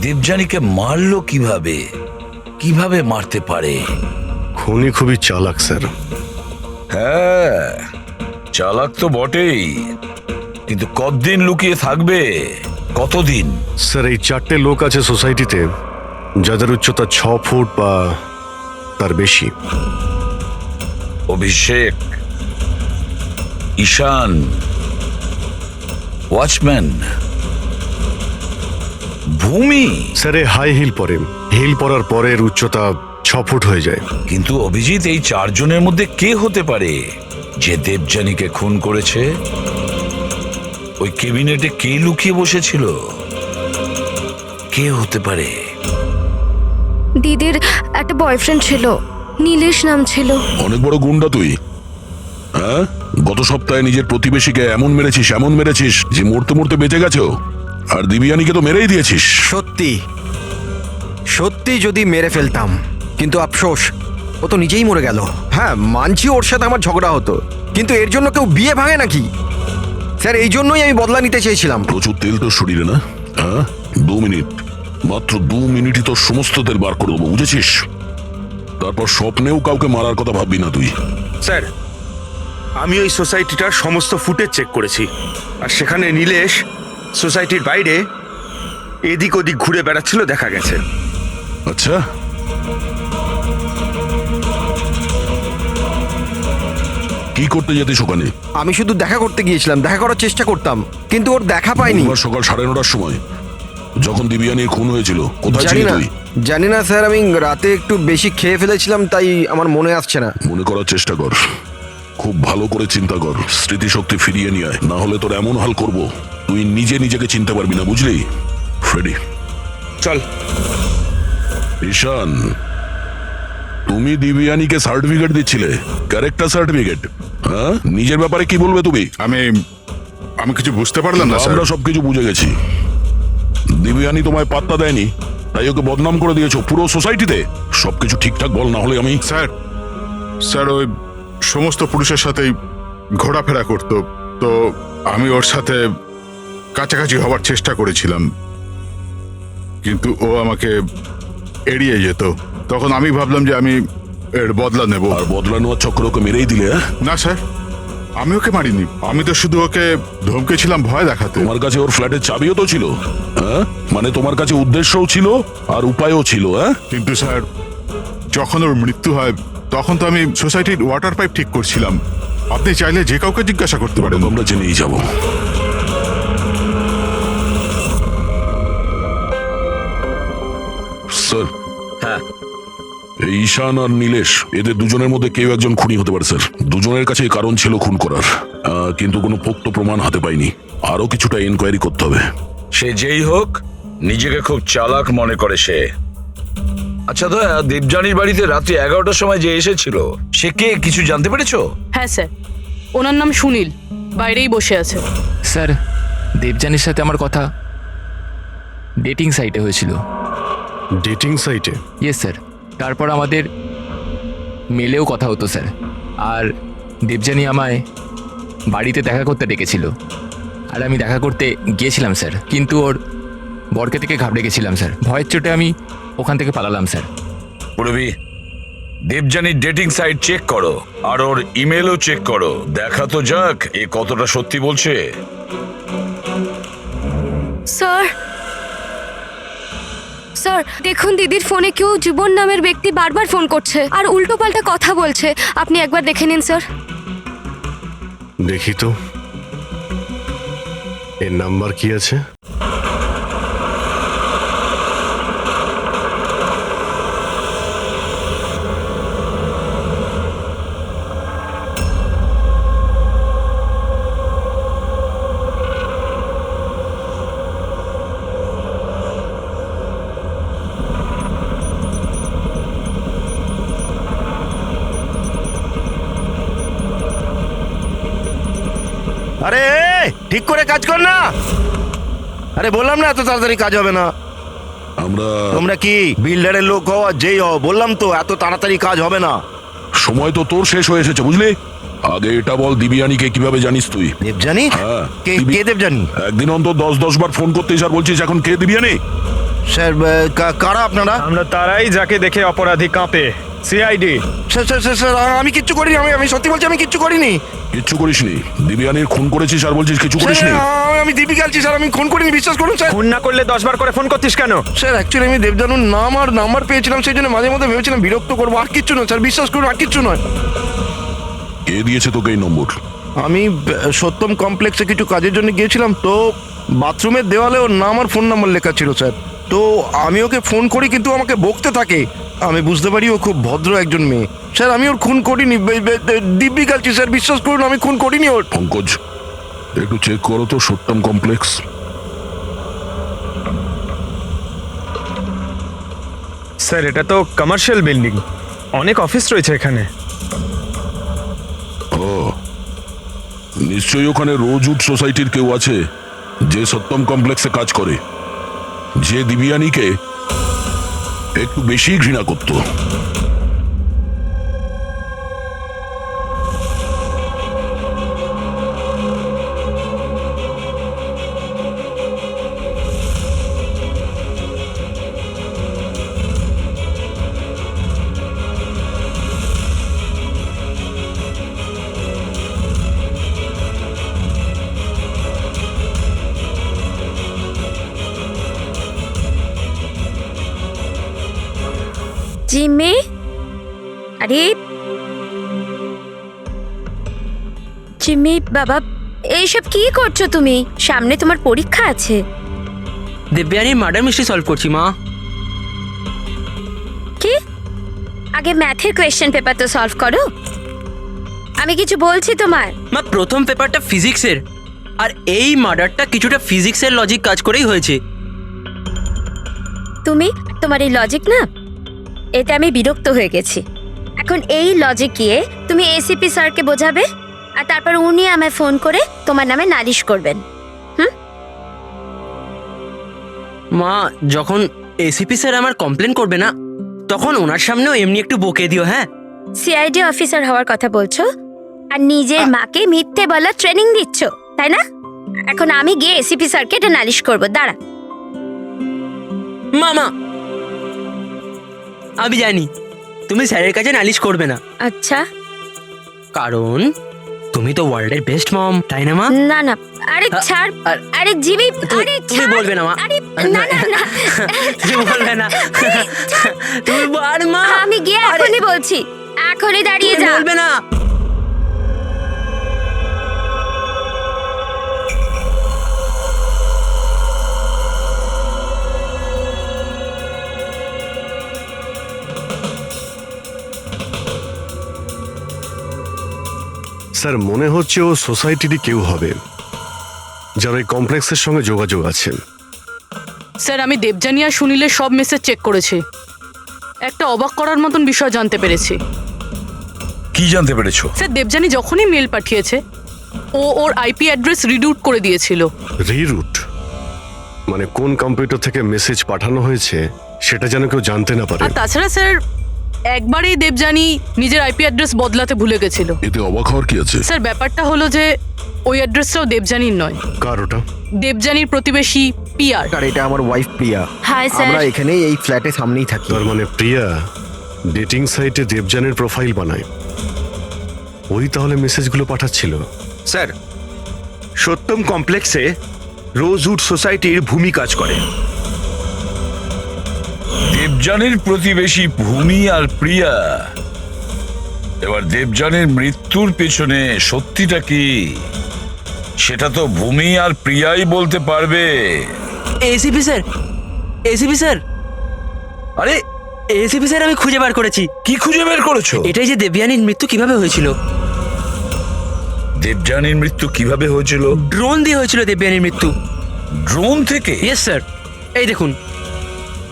দেবযানীকে মারলো কিভাবে? কিভাবে মারতে পারে?
খুনি খুবই চালাক স্যার।
হ্যাঁ, চালাক তো বটেই, কিন্তু কতদিন লুকিয়ে থাকবে? কতদিন?
স্যার এই 4টে লোক আছে সোসাইটিতে যাদের উচ্চতা 6 ফুট বা তার বেশি।
অভিষেক, ঈশান, ওয়াচম্যান, ভূমি।
স্যার এ হাই হিল পরে, হিল পরার পরের উচ্চতা 6 ফুট হয়ে যায়।
কিন্তু অভিজিৎ, এই 4 জনের মধ্যে কে হতে পারে যে দেবযানীকে খুন করেছে? ওই ক্যাবিনেটে কে লুকিয়ে বসেছিল? কে হতে পারে?
দিদির একটা বয়ফ্রেন্ড ছিল, নীলেশ নাম ছিল।
অনেক বড় গুন্ডা তুই, হ্যাঁ? গত সপ্তাহে নিজের প্রতিবেশীকে এমন মেরেছিস যে মরতে মরতে বেঁচে গেছো, আর দিবিয়ানিকে তো মেরেই দিয়েছিস।
সত্যি সত্যি যদি মেরে ফেলতাম, কিন্তু আফসোস ও তো নিজেই মরে গেল। হ্যাঁ মানছি ওর সাথে আমার ঝগড়া হতো, কিন্তু এর জন্য কেউ বিয়ে ভাঙে নাকি? স্যার এই জন্যই আমি বদলা নিতে চেয়েছিলাম।
প্রচুর তেল তোর শরীরে না? হ্যাঁ, 2 মিনিট, মাত্র 2 মিনিটই তোর সমস্ত তেল বার করে দেবো, বুঝেছিস? তারপর স্বপ্নেও কাউকে মারার কথা ভাববি না তুই।
স্যার আমি ওই সোসাইটিটার সমস্ত ফুটেজ চেক করেছি, আর সেখানে নীলেশ সোসাইটির বাইরে এদিক ওদিক ঘুরে বেড়াচ্ছিল দেখা গেছে।
আচ্ছা, কি করতে যেতিস ওখানে?
আমি শুধু দেখা করতে গিয়েছিলাম, দেখা করার চেষ্টা করতাম, কিন্তু ওর দেখা পাইনি।
বুধবার সকাল 9:30টার সময় যখন দিবিয়ানির খুন হয়েছিল, কোথায়
জানি
ছিলি
না
তুই?
জানি না স্যার, আমি রাতে একটু বেশি খেয়ে ফেলেছিলাম, তাই আমার মনে আসছে না।
মনে করার চেষ্টা কর, খুব ভালো করে চিন্তা কর, স্মৃতিশক্তি ফিরিয়ে নিয়ে আয়, না হলে তোর এমন হাল করব তুই নিজেকে চিনতে পারবি না, বুঝলি? ফ্রেডি
চল।
ঈশান, তুমি দিবিয়ানিকে সার্টিফিকেট দিচ্ছিলে, ক্যারেক্টার সার্টিফিকেট, হ্যাঁ? নিজের ব্যাপারে কি বলবে তুমি?
আমি কিছু বুঝতে পারলাম না স্যার।
আমরা সবকিছু বুঝে গেছি। দিবিয়ানি তোমায় পাত্তা দেয়নি, তাই ওকে বদনাম করে দিয়েছো পুরো সোসাইটিতে। সবকিছু ঠিকঠাক বল, না হলে আমি।
স্যার ওই সমস্ত পুরুষের সাথেই ঘোরাফেরা করত, তো আমি ওর সাথে কাছাকাছি হবার চেষ্টা করেছিলাম, কিন্তু ও আমাকে এড়িয়ে যেত। তখন আমি ভাবলাম যে আমি এর বদলা নেব।
আর বদলা নেওয়ার চক্র ওকে মেরেই দিলে?
না স্যার, আমি ওকে মারিনি, আমি তো শুধু ওকে ধমকেছিলাম ভয় দেখাতে।
তোমার কাছে ওর ফ্ল্যাটের চাবিও তো ছিল, হ্যাঁ? মানে তোমার কাছে উদ্দেশ্যও ছিল আর উপায়ও ছিল, হ্যাঁ?
কিন্তু স্যার যখন ওর মৃত্যু হয় তখন তো আমি সোসাইটির ওয়াটার পাইপ ঠিক করছিলাম। আপনি চাইলে যে কাউকে জিজ্ঞাসা করতে পারেন।
আমরা জেনেই যাব। এই ঈশান আর নীলেশ, এদের দুজনের মধ্যে কেউ একজন খুনি হতে পারে স্যার। দুজনের কাছে কারণ ছিল খুন করার, কিন্তু কোনো পোক্ত প্রমাণ হাতে পাইনি। আরো কিছুটা এনকোয়ারি করতে হবে।
সে যেই হোক, নিজেকে খুব চালাক মনে করে সে। আচ্ছা দয়া, দেবযানীর বাড়িতে রাত্রি 11টার সময় যে এসেছিল, সে কে, কিছু জানতে পেরেছো?
হ্যাঁ স্যার, ওনার নাম সুনীল, বাইরেই বসে আছে।
স্যার, দেবযানীর সাথে আমার কথা ডেটিং সাইটে হয়েছিল।
ডেটিং সাইটে?
Yes sir. তারপর আমাদের মেলেও কথা হতো স্যার। আর দেবযানী আমায় বাড়িতে দেখা করতে ডেকেছিল, আর আমি দেখা করতে গিয়েছিলাম স্যার। কিন্তু ওর বরকে থেকে ঘাবড়ে গেছিলাম স্যার। ভয়ের চোটে আমি ওখান থেকে পালালাম স্যার।
পূর্বী, দেবযানীর ডেটিং সাইট চেক করো, আর ওর ইমেলও চেক করো। দেখা তো যাক এ কতটা সত্যি বলছে।
স্যার, স্যার দেখুন, দিদির ফোনে কেউ জীবন নামের ব্যক্তি বারবার ফোন করছে আর উল্টোপাল্টা কথা বলছে। আপনি একবার দেখে নিন স্যার।
দেখি তো এর নাম্বার কি আছে।
আরে ঠিক করে কাজ কর না। আরে বললাম না এত তাড়াতাড়ি কাজ হবে না। তোমরা কি বিল্ডারের লোক হও আর যেই হও, বললাম তো এত তাড়াতাড়ি কাজ হবে না।
সময় তো তোর শেষ হয়ে এসেছে, বুঝলি? আগে এটা বল, দিবিয়ানিকে কিভাবে জানিস তুই?
দেবযানী?
হ্যাঁ,
কে দেবযানী?
একদিন অন্তত 10 বার ফোন করতেই আর বলছিস এখন কে দিবিয়ানি?
স্যার কারা আপনারা?
আমরা তারাই যাকে দেখে অপরাধী কাঁপে, সিআইডি।
স্যার আমি কিচ্ছু করিনি, আমি সত্যি বলছি আমি কিচ্ছু করিনি।
কিচ্ছু করিসনি? দিবিয়ানির খুন করেছিস আর বলছিস কিছু করিসনি?
আমি দীপিকা আলছি স্যার, আমি খুন করিনি, বিশ্বাস করুন স্যার।
খুন না করলে 10 বার করে ফোন করতিস কেন?
স্যার অ্যাকচুয়ালি আমি দেবজানুর নাম আর নাম্বার পেয়েছিলাম, সেই জন্য মাঝে মধ্যে ভেবেছিলাম বিরক্ত করবো, আর কিচ্ছু নয় স্যার, বিশ্বাস করুন, আর কিচ্ছু নয়।
কে দিয়েছে তোকে এই নম্বর?
আমি সত্যম কমপ্লেক্সে কিছু কাজের জন্য গিয়েছিলাম, তো বাথরুমের দেওয়ালে ওর নাম আর ফোন নাম্বার লেখা ছিল স্যার। তো আমি ওকে ফোন করি, কিন্তু আমাকে বকতে থাকে। আমি বুঝতে পারি ও খুব ভদ্র একজন মেয়ে। স্যার আমি ওর খুন করিনি, দিব্যি গালছি স্যার, বিশ্বাস করুন আমি খুন করিনি ওর।
পঙ্কজ, একটু চেক করো তো সত্যম কমপ্লেক্স।
স্যার এটা তো কমার্শিয়াল বিল্ডিং, অনেক অফিস রয়েছে এখানে।
ও, নিশ্চয়ই ওখানে রোজউড সোসাইটির কেউ আছে যে সত্যম কমপ্লেক্সে কাজ করে, যে দিবিয়ানিকে একটু বেশি ঘৃণা করতো।
জিম্মি, আরে জিম্মি বাবা, এইসব কি করছো তুমি? সামনে তোমার পরীক্ষা আছে।
দেবযানীর মার্ডার মিস্ট্রি সলভ করছি মা।
কি? আগে ম্যাথের কোয়েশ্চেন পেপার তো সলভ করো। আমি কিছু বলছি তোমার।
মা, প্রথম পেপারটা ফিজিক্সের, আর এই মার্ডারটা কিছুটা ফিজিক্সের লজিক কাজ করেই হয়েছে।
তোমার এই লজিক না, এতে আমি বিরক্ত হয়ে গেছি। এখন এই লজিক গিয়ে তুমি এসিপি স্যারকে বোঝাবে, আর তারপর উনি আমায় ফোন করে তোমার নামে নালিশ করবেন।
মা, যখন এসিপি স্যার আমার কমপ্লেন করবে না, তখন ওনার সামনেও এমনি একটু বকে দিও। হ্যাঁ,
সিআইডি অফিসার হওয়ার কথা বলছো আর নিজের মাকে মিথ্যে বলার ট্রেনিং দিচ্ছ, তাই না? এখন আমি গিয়ে এসিপি স্যারকে এটা নালিশ করবো, দাঁড়া।
মামা, আমি জানি তুমি স্যারের কাছে নালিশ করবে না।
আচ্ছা,
কারণ তুমি তো ওয়ার্ল্ডের বেস্ট মম, তাই না মা?
না না, আরে ছাড়, আরে জিমি, আরে
তুমি বলবে না মা।
আরে না না না,
তুমি বলবে না, তুমি বল মা।
আমি গিয়ে এখনই বলছি, এখনই দাঁড়িয়ে যা।
বলবে না।
স্যার মনে হচ্ছে ও সোসাইটিরই কেউ হবে, যার ওই কমপ্লেক্সের সঙ্গে যোগাযোগ আছে।
স্যার আমি দেবযানী আর সুনীলের সব মেসেজ চেক করেছি, একটা অবাক করার মতন বিষয় জানতে পেরেছি।
কি জানতে পেরেছো?
স্যার দেবযানী যখনই মেল পাঠিয়েছে ও ওর আইপি অ্যাড্রেস রিডিউট করে দিয়েছিল।
রিরুট মানে কোন কম্পিউটার থেকে মেসেজ পাঠানো হয়েছে সেটা যেন কেউ জানতে না পারে।
আর তাছাড়া স্যার একবারেই দেবযানী নিজের আইপি অ্যাড্রেস বদলাতে ভুলে গেছিল।
এতে অবাক হওয়ার কি আছে?
স্যার ব্যাপারটা হলো যে ওই অ্যাড্রেসটাও দেবযানীর নয়,
কার ওটা?
দেবযানীর প্রতিবেশী পিয়ার।
আর এটা আমার ওয়াইফ প্রিয়া।
Hi sir.
আমরা এখানেই এই ফ্ল্যাটের সামনেই থাকি।
তার মানে প্রিয়া ডেটিং সাইটে দেবযানীর প্রোফাইল বানায়, ওই তাহলে মেসেজগুলো পাঠাচ্ছিল।
স্যার, সত্যম কমপ্লেক্সে রোজউড সোসাইটির ভূমি কাজ করে।
দেবযানীর প্রতিবেশী ভূমি আর প্রিয়া। এবার দেবযানীর মৃত্যুর পেছনে সত্যিটা কি সেটা তো ভূমি আর প্রিয়াই বলতে পারবে।
এসিপি স্যার, এসিপি স্যার,
আরে
এসিপি স্যার, আমি খুঁজে বার করেছি।
কি খুঁজে বের করেছো?
এটাই যে দেবযানীর মৃত্যু কিভাবে হয়েছিল।
দেবযানীর মৃত্যু কিভাবে হয়েছিল?
ড্রোন দিয়ে হয়েছিল দেবযানীর মৃত্যু।
ড্রোন থেকে?
ইয়েস স্যার, এই দেখুন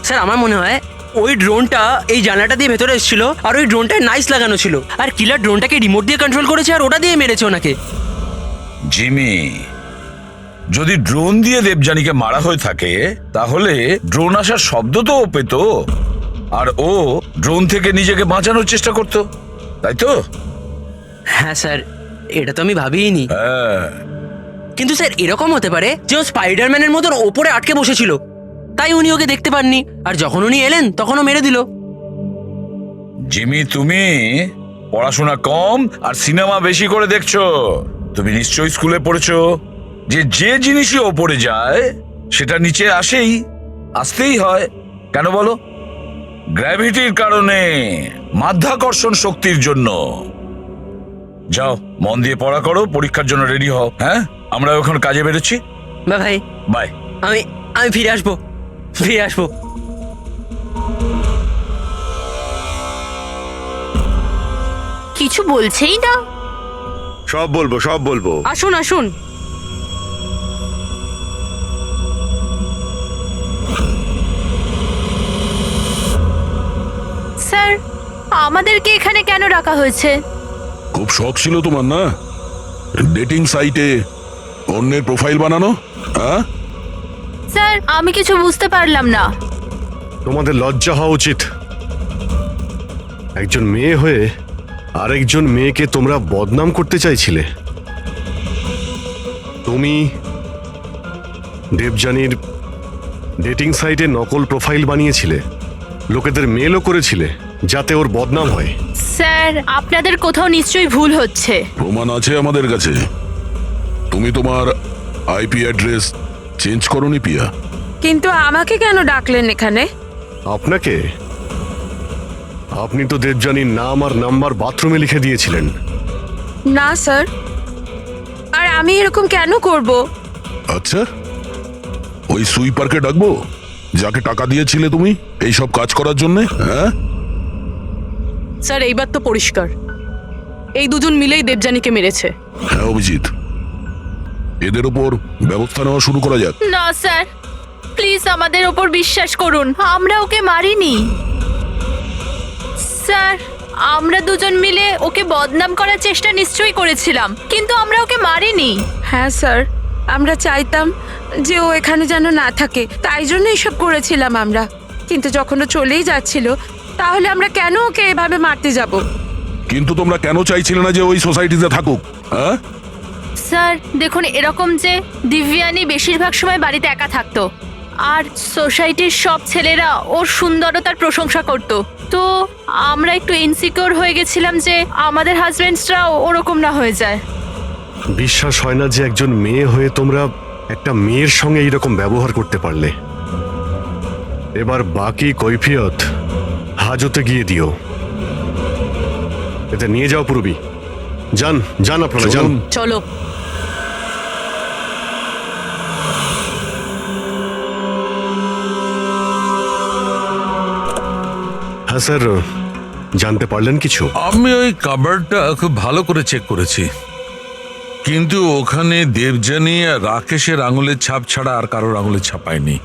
স্যার, আমার মনে হয় ওই ড্রোনটা এই জানলাটা দিয়ে ভেতরে এসেছিল আর ওই ড্রোনটায় নাইস লাগানো ছিল আর কিলার ড্রোনটাকে রিমোট দিয়ে কন্ট্রোল করেছে আর ওটা দিয়ে মেরেছে ওনাকে।
জিমি, যদি ড্রোন দিয়ে দেবযানীকে মারা হয়ে থাকে তাহলে ড্রোন আসার শব্দ তো ও পেত আর ও ড্রোন থেকে নিজেকে বাঁচানোর চেষ্টা করত, তাই তো?
হ্যাঁ স্যার, এটা তো আমি ভাবিনি।
হ্যাঁ,
কিন্তু স্যার এরকম হতে পারে যে ও স্পাইডারম্যানের মতন ওপরে আটকে বসেছিল, তাই উনি ওকে দেখতে পাননি আর যখন উনি এলেন তখন ও মেরে দিল।
জিমি, তুমি পড়াশোনা কম আর সিনেমা বেশি করে দেখছো। তুমি নিশ্চয়ই স্কুলে পড়েছো যে যে জিনিসই ওপরে যায় সেটা নিচে আসতেই হয়। কেন বলো? গ্র্যাভিটির কারণে, মাধ্যাকর্ষণ শক্তির জন্য। যাও, মন দিয়ে পড়া করো, পরীক্ষার জন্য রেডি হও। হ্যাঁ, আমরা এখন কাজে বেরোচ্ছি।
বা ভাই,
বাই।
আমি ফিরে আসবো।
কিছু বলছেই না।
সব বলবো।
আসুন আসুন।
স্যার, আমাদেরকে এখানে কেন রাখা হয়েছে?
খুব শখ ছিল তোমার না ডেটিং সাইটে অন্যের প্রোফাইল বানানো? হ্যাঁ
স্যার, আমি কিছু বুঝতে পারলাম না।
তোমাদের লজ্জা হওয়া উচিত। একজন মেয়ে হয়ে আরেকজন মেয়েকে তোমরা বদনাম করতে চাইছিলে। তুমি দেবযানীর ডেটিং সাইটে নকল প্রোফাইল বানিয়েছিলে, লোকেদের মেলও করেছিলে যাতে ওর বদনাম হয়।
স্যার, আপনাদের কোথাও নিশ্চয়ই ভুল হচ্ছে।
প্রমাণ আছে আমাদের কাছে। তুমি তোমার আইপি অ্যাড্রেস চেঞ্জ করোনি পিয়া।
কিন্তু আমাকে কেন ডাকলেন এখানে?
আপনাকে? আপনি তো দেবযানীর নাম আর নাম্বার বাথরুমে লিখে দিয়েছিলেন।
না স্যার, আর আমি এরকম কেন করব?
আচ্ছা, ওই সুইপারকে ডাকবো যাকে টাকা দিয়েছিলে তুমি এই সব কাজ করার জন্য? হ্যাঁ
স্যার এইবার তো পরিষ্কার, এই দুজন মিলেই দেবযানীকে মেরেছে।
হ্যাঁ অভিজিৎ, এদের ওপর ব্যবস্থা নেওয়া শুরু করা যাক।
না স্যার, প্লিজ আমাদের ওপর বিশ্বাস করুন, আমরা ওকে মারিনি। স্যার, আমরা দুজন মিলে ওকে বদনাম করার চেষ্টা নিশ্চয়ই করেছিলাম, কিন্তু আমরা ওকে মারিনি।
হ্যাঁ স্যার, আমরা চাইতাম যে ও এখানে যেন না থাকে, তাই জন্য এসব করেছিলাম আমরা। কিন্তু যখন ও চলেই যাচ্ছিল, তাহলে আমরা কেন ওকে এভাবে মারতে যাব?
কিন্তু তোমরা কেন চাইছিলে না যে ওই সোসাইটিতে থাকুক? হ্যাঁ
স্যার দেখুন, এরকম যে দিব্যানী বেশিরভাগ সময় বাড়িতে একা থাকতো আর সোসাইটির সব ছেলেরা ওর সুন্দরতার প্রশংসা করত, তো আমরা একটু ইনসিকিউর হয়ে গেছিলাম যে আমাদের হাজবেন্ডসরাও ওরকম না হয়ে যায়।
বিশ্বাস হয় না যে একজন মেয়ে হয়ে তোমরা একটা মেয়ের সঙ্গে এইরকম ব্যবহার করতে পারলে। এবার বাকি কৈফিয়ত হাজতে গিয়ে দিও। এতে নিয়ে যাও পুরবি। যান যান, আপনারা যান।
চলো।
হ্যাঁ স্যার, জানতে পারলেন কিছু?
আমি ওই কাবার্ডটা খুব ভালো করে চেক করেছি। কিন্তু ওখানে দেবযানী আর রাকেশের আঙুলের ছাপ ছাড়া আর কারোর আঙুলের ছাপ পায়নি।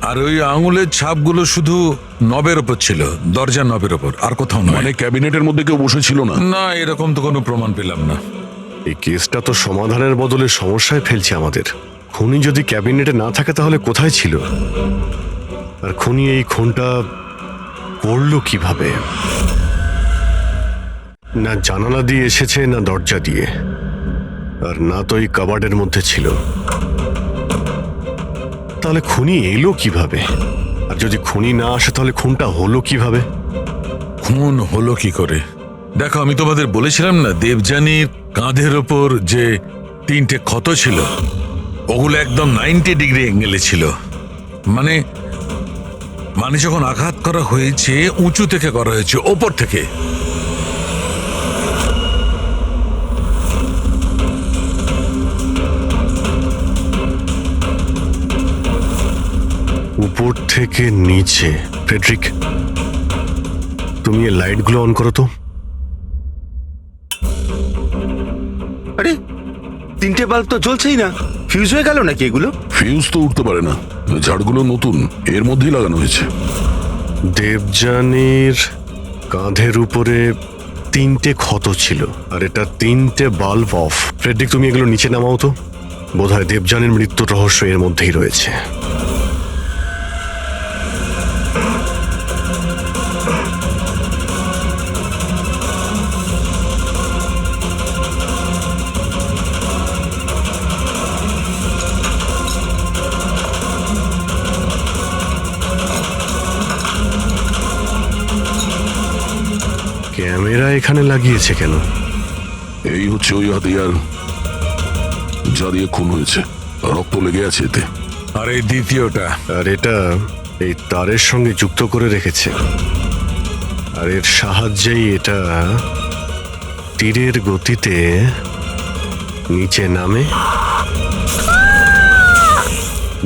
আর ওই আঙুলের ছাপগুলো শুধু নবের ওপর ছিল, দরজার নবের ওপর, আর কোথাও নয়।
মানে ক্যাবিনেটের মধ্যে কেউ বসেছিল না?
না, এরকম তো কোনো প্রমাণ পেলাম না।
এই কেসটা তো সমাধানের বদলে সমস্যায় ফেলছে আমাদের। খুনি যদি ক্যাবিনেটে না থাকে তাহলে কোথায় ছিল? আর খুনি এই খুনটা করলো কিভাবে? না জানালা দিয়ে এসেছে, না দরজা দিয়ে, আর না তো এই কাবার্ডের মধ্যে ছিল। তাহলে খুনি এলো কিভাবে? আর যদি খুনি না আসে তাহলে খুনটা হলো কিভাবে?
খুন হলো কি করে? দেখো, আমি তোমাদের বলেছিলাম না দেবযানীর কাঁধের ওপর যে 3টে ক্ষত ছিল, ওগুলো একদম 90 ডিগ্রি অ্যাঙ্গেলে ছিল। মানে মানে যখন আঘাত করা হয়েছে উঁচু থেকে করা হয়েছে, ওপর থেকে।
উপর থেকে নিচে। ফ্রেডরিক, তুমি এই লাইটগুলো অন করো তো।
আরে 3টে বাল্ব তো জ্বলছেই না, ফিউজ হয়ে গেল নাকি এগুলো?
ফিউজ তো উঠতে পারে না, ঝাড়গুলো নতুন, এর মধ্যেই লাগানো হয়েছে।
দেবযানীর কাঁধের উপরে 3টে ক্ষত ছিল, আর এটা 3টে বাল্ব অফ। ফ্রেডরিক, তুমি এগুলো নিচে নামাও তো। বোধহয় দেবযানীর মৃত্যুর রহস্য এর মধ্যেই রয়েছে। ক্যামেরা এখানে লাগিয়েছে কেন?
এই হচ্ছে ওই হাতিয়ার যা দিয়ে খুন হয়েছে, রক্ত লেগে আছে এতে।
আর এই দ্বিতীয়টা,
আর এটা এই তারের সঙ্গে যুক্ত করে রেখেছে, আর এর সাহায্যেই এটা তীরের গতিতে নিচে নামে,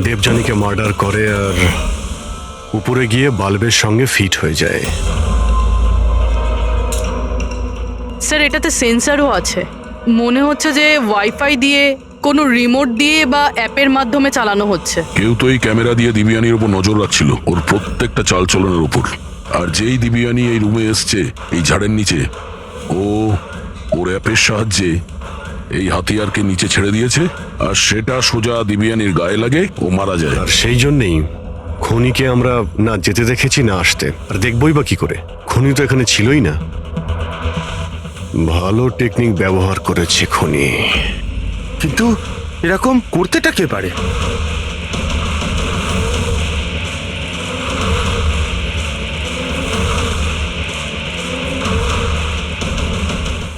দেবযানীকে মার্ডার করে, আর উপরে গিয়ে বাল্বের সঙ্গে ফিট হয়ে যায়।
স্যার, এটাতে সেন্সারও আছে। মনে হচ্ছে যে ওয়াইফাই দিয়ে, কোনো রিমোট দিয়ে বা অ্যাপের মাধ্যমে চালানো হচ্ছে।
কেউ তো এই ক্যামেরা দিয়ে দিবিয়ানির উপর নজর রাখছিল, ওর প্রত্যেকটা চালচলনের উপর। আর যেই দিবিয়ানি এই রুমে এসছে এই ঝাড়ের নিচে, ওর অ্যাপের সাহায্যে এই হাতিয়ারকে নিচে ছেড়ে দিয়েছে, আর সেটা সোজা দিবিয়ানির গায়ে লাগে, ও মারা যায়।
আর সেই জন্যেই খুনিকে আমরা না যেতে দেখেছি না আসতে। আর দেখবই বা কি করে? খুনি তো এখানে ছিলই না। ভালো টেকনিক ব্যবহার করেছে খুনি।
কিন্তু এরকম করতেটা কে পারে?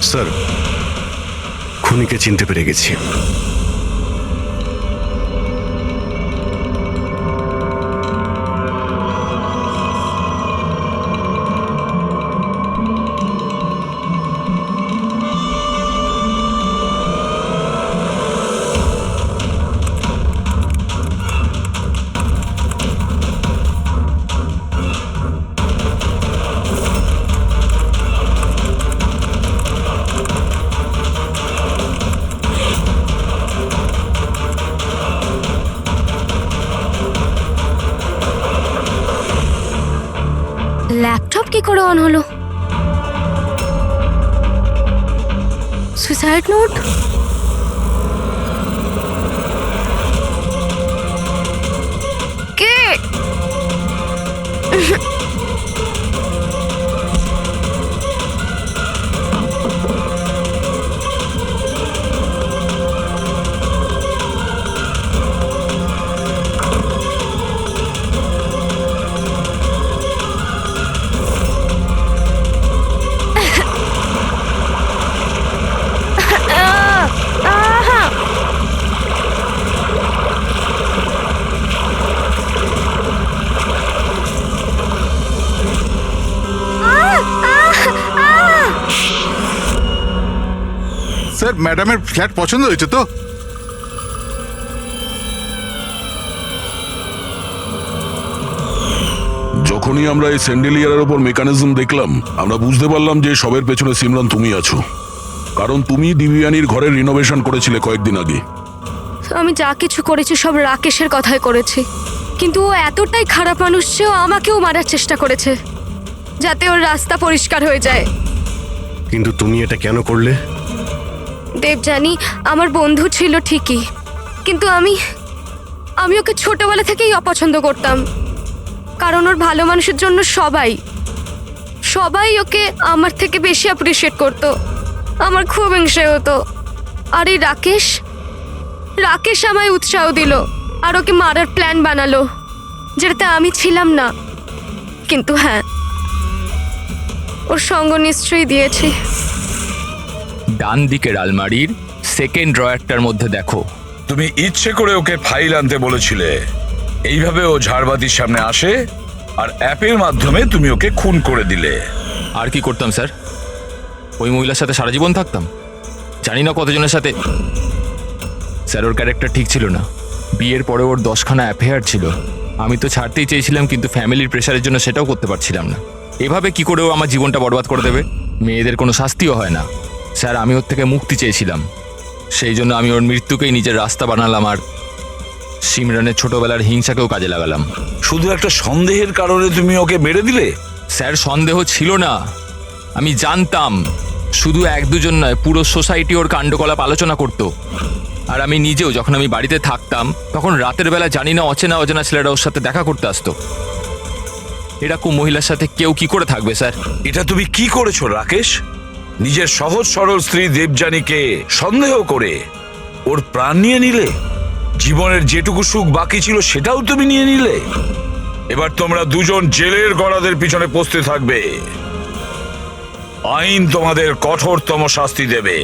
স্যার, খুনিকে চিনতে পেরে গেছি।
ল্যাপটপ কি করে অন হলো? Suicide note? কে?
স্যার, ম্যাডামের ফ্ল্যাট পছন্দ হয়েছে তো?
যখনই আমরা এই স্যান্ডেলিয়ারের ওপর মেকানিজম দেখলাম, আমরা বুঝতে পারলাম যে সবের পেছনে সিমরান তুমি আছো। কারণ তুমি দিব্যানীর ঘরের রিনোভেশন করেছিলে কয়েকদিন আগে।
আমি যা কিছু করেছি সব রাকেশের কথাই করেছি, কিন্তু ও এতটাই খারাপ মানুষ যে ও আমাকেও মারার চেষ্টা করেছে যাতে ওর রাস্তা পরিষ্কার হয়ে যায়।
কিন্তু তুমি এটা কেন করলে?
দেবযানী আমার বন্ধু ছিল ঠিকই, কিন্তু আমি ওকে ছোটবেলা থেকেই অপছন্দ করতাম, কারণ ওর ভালো মানুষের জন্য সবাই ওকে আমার থেকে বেশি অ্যাপ্রিসিয়েট করতো। আমার খুব হিংসে হতো। আর এই রাকেশ আমায় উৎসাহ দিল আর ওকে মারার প্ল্যান বানালো, যেটাতে আমি ছিলাম না। কিন্তু হ্যাঁ, ওর সঙ্গ নিশ্চয়ই দিয়েছি।
ডান দিকের আলমারির সেকেন্ড ড্রয়ারটার মধ্যে দেখো।
তুমি ইচ্ছে করে ওকে ফাইল আনতে বলেছিলে, এইভাবে ও ঝাড়বাতির সামনে আসে আর অ্যাপের মাধ্যমে তুমি ওকে খুন করে দিলে।
আর কি করতাম স্যার? ওই মহিলার সাথে সারা জীবন থাকতাম? জানি না কতজনের সাথে। স্যার ওর ক্যারেক্টার ঠিক ছিল না। বিয়ের পরে ওর 10খানা অ্যাফেয়ার ছিল। আমি তো ছাড়তেই চেয়েছিলাম, কিন্তু ফ্যামিলির প্রেশারের জন্য সেটাও করতে পারছিলাম না। এভাবে কি করে ও আমার জীবনটা বরবাদ করে দেবে? মেয়েদের কোনো শাস্তিও হয় না। স্যার আমি ওর থেকে মুক্তি চেয়েছিলাম, সেই জন্য আমি ওর মৃত্যুকেই নিজের রাস্তা বানালাম আর সিমরানের ছোটবেলার হিংসাকেও কাজে লাগালাম।
শুধু একটা সন্দেহের কারণে তুমি ওকে মেরে দিলে?
স্যার সন্দেহ ছিল না, আমি জানতাম। শুধু 1-2 নয়, পুরো সোসাইটি ওর কাণ্ডকলাপ আলোচনা করতো। আর আমি নিজেও যখন আমি বাড়িতে থাকতাম তখন রাতের বেলা জানি না অচেনা ছেলেরা ওর সাথে দেখা করতে আসতো। এরকম মহিলার সাথে কেউ কি করে থাকবে স্যার?
এটা তুমি কি করেছো রাকেশ? নিজের সহজ সরল স্ত্রী দেবযানীকে সন্দেহ করে ওর প্রাণ নিয়ে নিলে। জীবনের যেটুকু সুখ বাকি ছিল সেটাও তুমি নিয়ে নিলে। এবার তোমরা দুজন জেলের গড়াদের পিছনে পৌঁছতে থাকবে। আইন তোমাদের কঠোরতম শাস্তি দেবে।